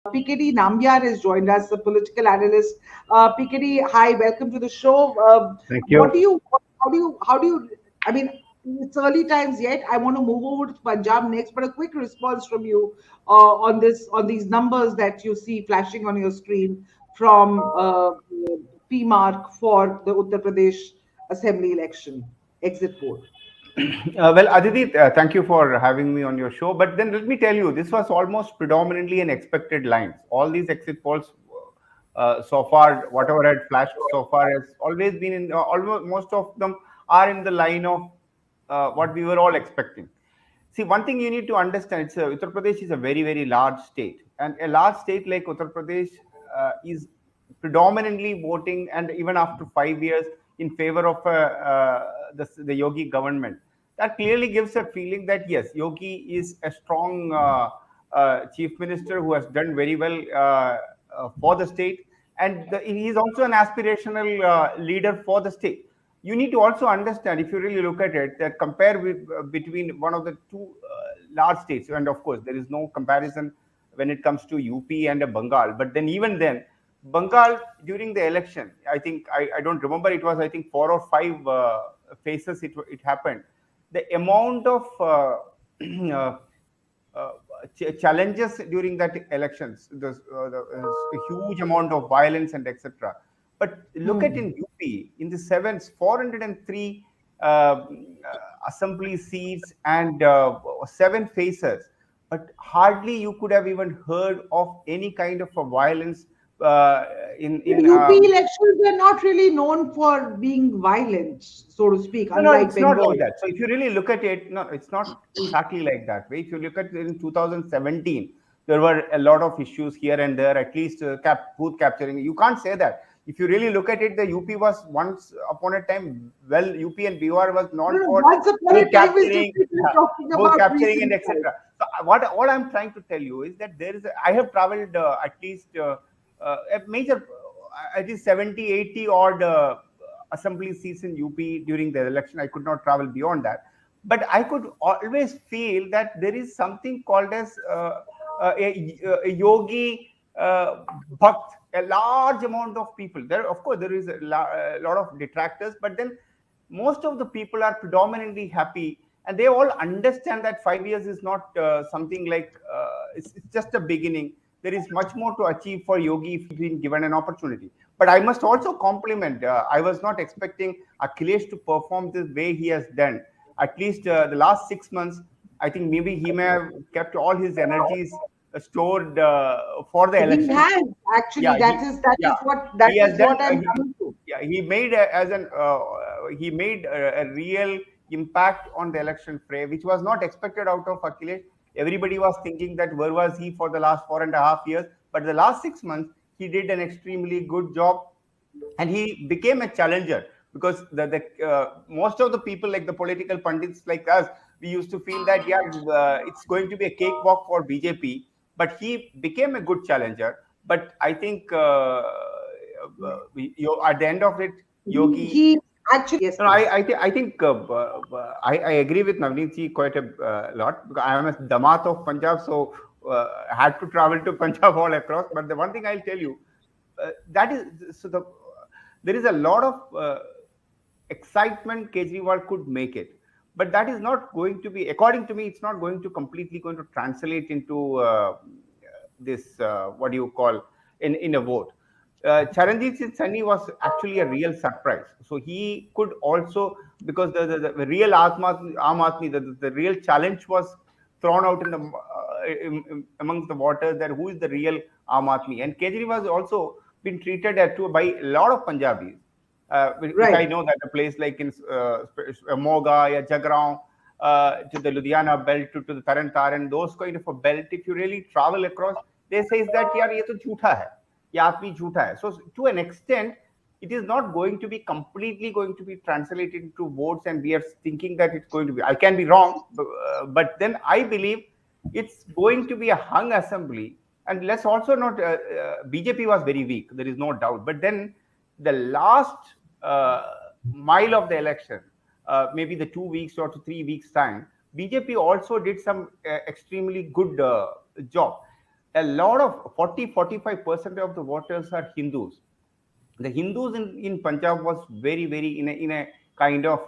PKD Nambiar has joined us, a political analyst. PKD, hi, welcome to the show. Thank What do you. you, how do you, I mean, it's early times yet. I want to move over to Punjab next, but a quick response from you on these numbers that you see flashing on your screen from P mark for the Uttar Pradesh Assembly election exit poll. Well, Aditi, thank you for having me on your show. But then let me tell you, this was almost predominantly an expected line. All these exit polls so far, whatever had flashed so far, has always been in, almost most of them are in the line of what we were all expecting. See, one thing you need to understand, Uttar Pradesh is a very, very large state. And a large state like Uttar Pradesh is predominantly voting, and even after 5 years, in favor of the Yogi government. That clearly gives a feeling that yes, Yogi is a strong chief minister who has done very well for the state, and he is also an aspirational leader for the state. You need to also understand, if you really look at it, that compare with between one of the two large states, and of course there is no comparison when it comes to UP and Bengal. But then even then, Bengal during the election, I think I don't remember, it was I think 4 or 5 phases it happened. The amount of uh, uh, challenges during that elections, a huge amount of violence and etc. But look at Hmm. in UP, in the 403 uh, assembly seats and 7 phases, but hardly you could have even heard of any kind of a violence uh, in UP elections were not really known for being violent, so to speak, No, no, unlike it's not like Bengal. that. So if you really look at it, no, it's not exactly like that way. If you look at it in 2017, there were a lot of issues here and there, at least booth capturing. You can't say that. If you really look at it, the UP was once upon a time, well, UP and BR was No, known no, for once upon a booth time is capturing, different than talking booth about capturing and recent times. etc. So what I'm trying to tell you is that I have traveled at least a major, at least 70, 80 odd assembly seats in UP during the election. I could not travel beyond that, but I could always feel that there is something called as a yogi bhakt, a large amount of people. There, of course, there is a lot of detractors, but then most of the people are predominantly happy, and they all understand that 5 years is not something like it's just a beginning. There is much more to achieve for Yogi if he's been given an opportunity. But I must also compliment, I was not expecting Akhilesh to perform this way he has done. At least the last 6 months, I think maybe he may have kept all his energies stored for the He election. has Yeah, actually. That yeah, is he has done. what I'm coming to. Yeah, he made a real impact on the election fray, which was not expected out of Akhilesh. Everybody was thinking that where was he for the last 4.5 years, but the last 6 months he did an extremely good job, and he became a challenger, because most of the people, like the political pundits like us, we used to feel that yeah, it's going to be a cakewalk for BJP, but he became a good challenger. But I think at the end of it, Yogi. He actually, yes, No, please. I think I agree with Navneet ji quite a lot, because I am a Damat of Punjab, so I had to travel to Punjab all across. But the one thing I'll tell you, that is so there is a lot of excitement Kejriwal could make it, but that is not going to be, according to me, it's not going to completely going to translate into this what do you call in a vote. Charanjit Singh Sunny was actually a real surprise. So he could also, because the real Aam Aadmi, the real challenge was thrown out in the amongst the waters, that who is the real Aam Aadmi. And Kejriwal has also been treated by a lot of Punjabis. If I Right. know that a place like in Moga or Jagraon, to the Ludhiana belt, to the Taran Taran, those kind of a belt, if you really travel across, they say that yaar ye to jhootha hai, ye aadmi jhootha hai. So to an extent, it is not going to be completely going to be translated into votes, and we are thinking that it's going to be. I can be wrong, but then I believe it's going to be a hung assembly. And let's also not, BJP was very weak, there is no doubt. But then the last mile of the election, maybe the 2 weeks or to 3 weeks time, BJP also did some extremely good job. a lot of 40-45% of the voters are Hindus. The Hindus in Punjab was very in a kind of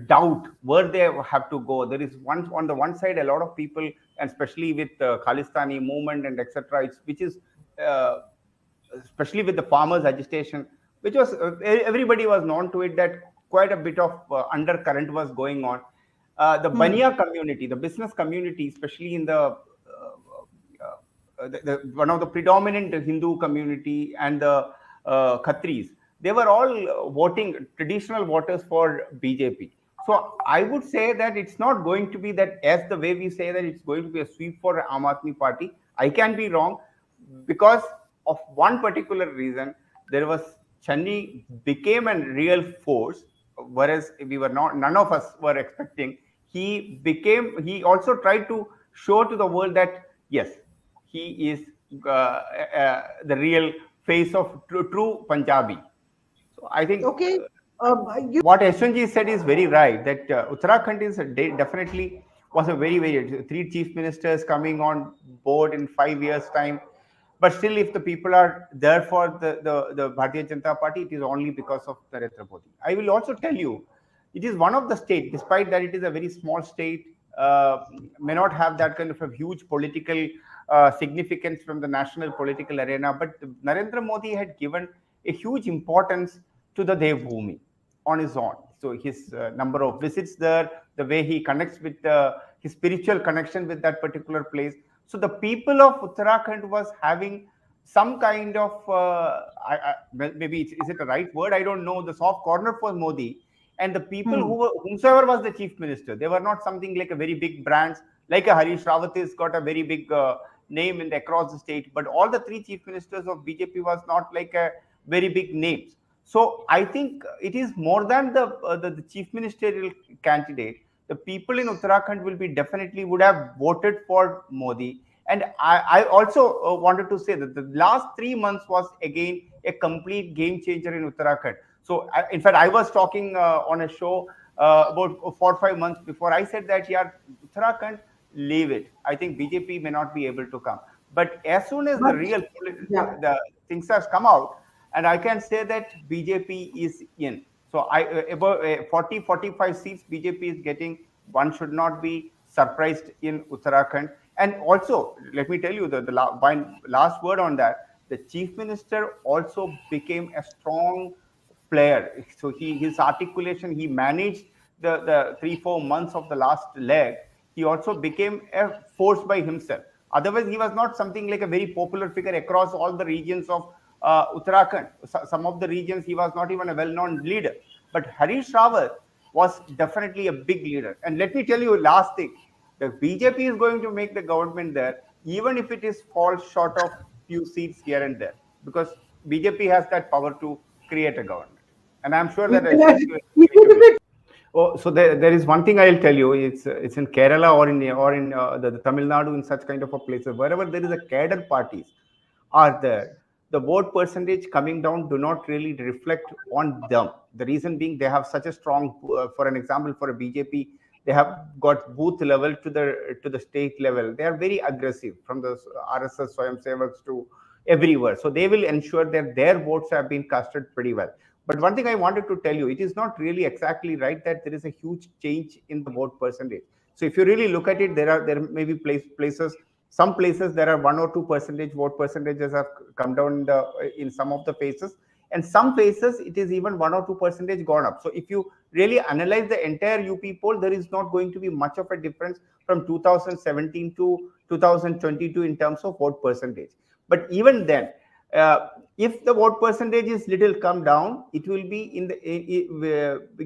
doubt where they have to go. There is one on the one side a lot of people, and especially with Khalistani movement and etc., which is uh, especially with the farmers agitation, which was everybody was known to it that quite a bit of undercurrent was going on. The Hmm. Bania community, the business community, especially in one of the predominant Hindu community and the Khatris, they were all voting traditional voters for BJP. So I would say that it's not going to be that as the way we say that it's going to be a sweep for Aam Aadmi Party. I can be wrong because of one particular reason. There was Channi became a real force, whereas we were not. None of us were expecting. He became. He also tried to show to the world that yes, he is the real face of true Punjabi. So I think Okay. what Yashwanji said is very right. That Uttarakhand is definitely was a very three chief ministers coming on board in 5 years time. But still, if the people are there for the Bharatiya Janata Party, it is only because of Narendra Modi. I will also tell you, it is one of the state, despite that it is a very small state, may not have that kind of a huge political significance from the national political arena. But Narendra Modi had given a huge importance to the Devbhoomi on his own. So his number of visits there, the way he connects with his spiritual connection with that particular place. So the people of Uttarakhand was having some kind of maybe is it a right word? I don't know. The soft corner for Modi, and the people Hmm. whomsoever was the chief minister, they were not something like a very big brands like a Harish Rawat has got a very big name in across the state, but all the three chief ministers of BJP was not like a very big names. So I think it is more than the chief ministerial candidate. The people in Uttarakhand will be definitely would have voted for Modi. And I also wanted to say that the last 3 months was again a complete game changer in Uttarakhand. So in fact, I was talking on a show about 4 or 5 months before. I said that yeah, Uttarakhand, leave it. I think BJP may not be able to come. But as soon as the But real yeah. the things has come out, and I can say that BJP is in. So I about 40-45 seats BJP is getting. One should not be surprised in Uttarakhand. And also, let me tell you the last word on that. The chief minister also became a strong player. So his articulation, he managed the 3-4 months of the last leg. He also became a force by himself. Otherwise, he was not something like a very popular figure across all the regions of Uttarakhand. Some of the regions he was not even a well-known leader. But Harish Rawat was definitely a big leader. And let me tell you last thing: the BJP is going to make the government there, even if it is falls short of few seats here and there, because BJP has that power to create a government. And I'm sure that Even Ashwin will agree to me. Oh, so there is one thing I'll tell you. It's in Kerala or in the Tamil Nadu in such kind of a places wherever there is a cadre parties are there. The vote percentage coming down do not really reflect on them. The reason being they have such a strong, for an example, for a BJP, they have got booth level to the state level. They are very aggressive from the RSS Swayam Sevaks to everywhere. So they will ensure that their votes have been casted pretty well. But one thing I wanted to tell you, it is not really exactly right that there is a huge change in the vote percentage. So if you really look at it, there may be places, some places there are 1 or 2 percentage vote percentages have come down in some of the phases, and some phases it is even 1 or 2 percentage gone up. So if you really analyze the entire UP poll, there is not going to be much of a difference from 2017 to 2022 in terms of vote percentage. But even then, if the vote percentage is little come down, it will be in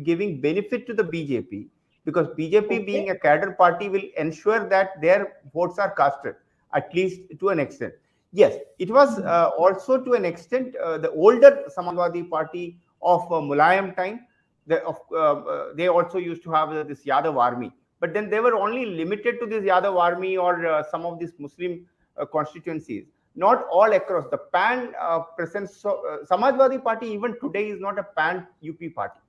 giving benefit to the BJP, because BJP okay. being a cadre party will ensure that their votes are casted at least to an extent. Yes, it was also to an extent the older Samajwadi Party of Mulayam time. They also used to have this Yadav army, but then they were only limited to this Yadav army or some of these Muslim constituencies, not all across the pan presence. So Samajwadi Party even today is not a pan UP party.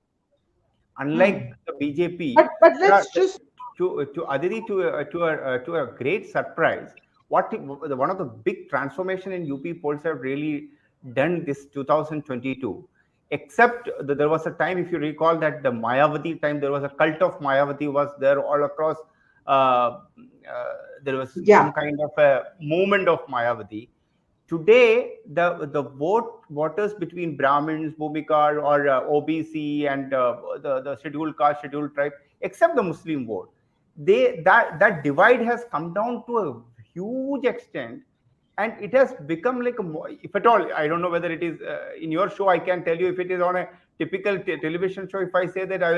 Unlike Hmm. the BJP, But there are, let's just to Aditi to a great surprise. one of the big transformation in UP polls have really done this 2022. Except there was a time, if you recall, that the Mayavati time, there was a cult of Mayavati was there all across. Uh, there was Yeah. some kind of a movement of Mayavati. Today, the voters between Brahmins, Bhumikar, or OBC, and the scheduled caste, scheduled tribe, except the Muslim vote, that divide has come down to a huge extent, and it has become like if at all, I don't know whether it is in your show. I can tell you if it is on a typical television show. If I say that, I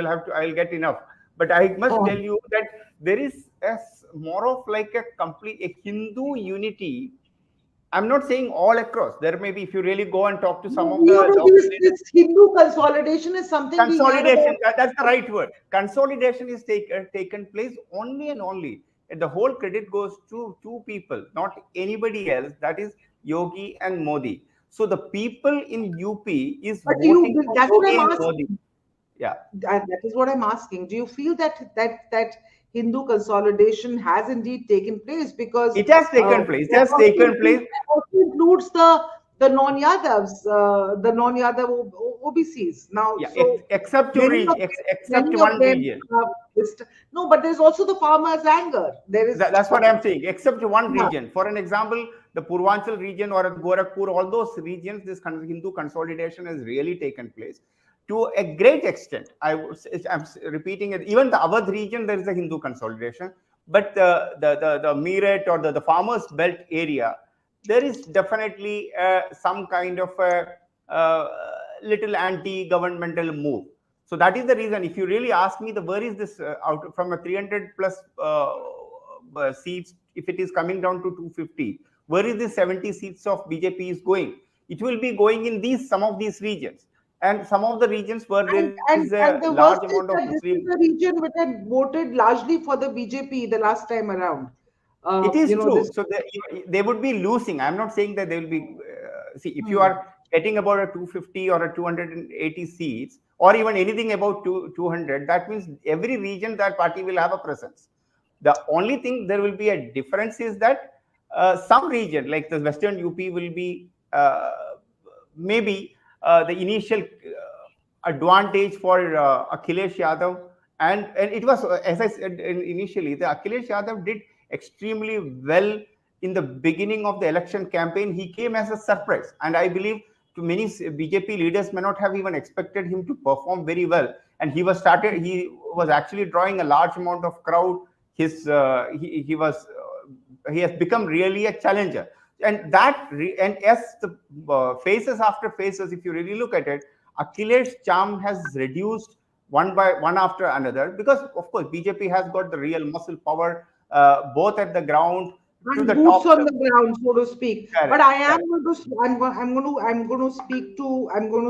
will get enough. But I must tell you that there is more of like a complete a Hindu unity. I'm not saying all across. There may be, if you really go and talk to some of the local leaders, This Hindu consolidation is something we heard consolidation, about. that's the right word. Consolidation is taken place only and only. And the whole credit goes to two people, not anybody else. That is Yogi and Modi. So the people in UP is But voting for that's what Yogi I'm and asking. Modi. Yeah. That is what I'm asking. Do you feel that Hindu consolidation has indeed taken place? Because It has taken place. It that has taken place. also includes the non-Yadavs, the non-Yadav OBCs. Now, Yeah. so Except two region, except many of one them region. have no, but there's also the farmers' anger. There is That's what I'm saying. Except one yeah. region. For an example, the Purvanchal region or Gorakhpur, all those regions, this Hindu consolidation has really taken place to a great extent. I'm repeating it. Even the Awadh region, there is a Hindu consolidation. But the Meerut or the farmers' belt area, there is definitely some kind of a little anti-governmental move. So that is the reason. If you really ask me, where is this out from a 300 plus seats? If it is coming down to 250, where is the 70 seats of BJP is going? It will be going in these some of these regions, and some of the regions where there is a And the large worst amount is of that this Muslim. is a region which had voted largely for the BJP the last time around. It is true. This. So they would be losing. I'm not saying that they will be. See, if you Hmm. are getting about a 250 or a 280 seats, or even anything about 200, that means every region that party will have a presence. The only thing there will be a difference is that some region, like the Western UP, will be maybe the initial advantage for Akhilesh Yadav. And it was, as I said initially, the Akhilesh Yadav did extremely well in the beginning of the election campaign. He came as a surprise, and I believe to many BJP leaders may not have even expected him to perform very well. And he was actually drawing a large amount of crowd. He has become really a challenger. And as the phases after phases, if you really look at it, Akhilesh charm has reduced one by one after another, because of course BJP has got the real muscle power, both at the ground to And the boots top on level. the ground, so to speak. But Correct, I am correct. going to, I'm going to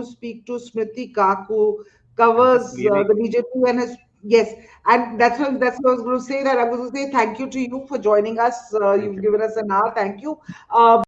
speak to Smriti Kaku, I'm just covers leaving. the BJP and has, yes, and that's what I was going to say. That I was going to say thank you to you for joining us. Thank You've you. given us an hour. Thank you.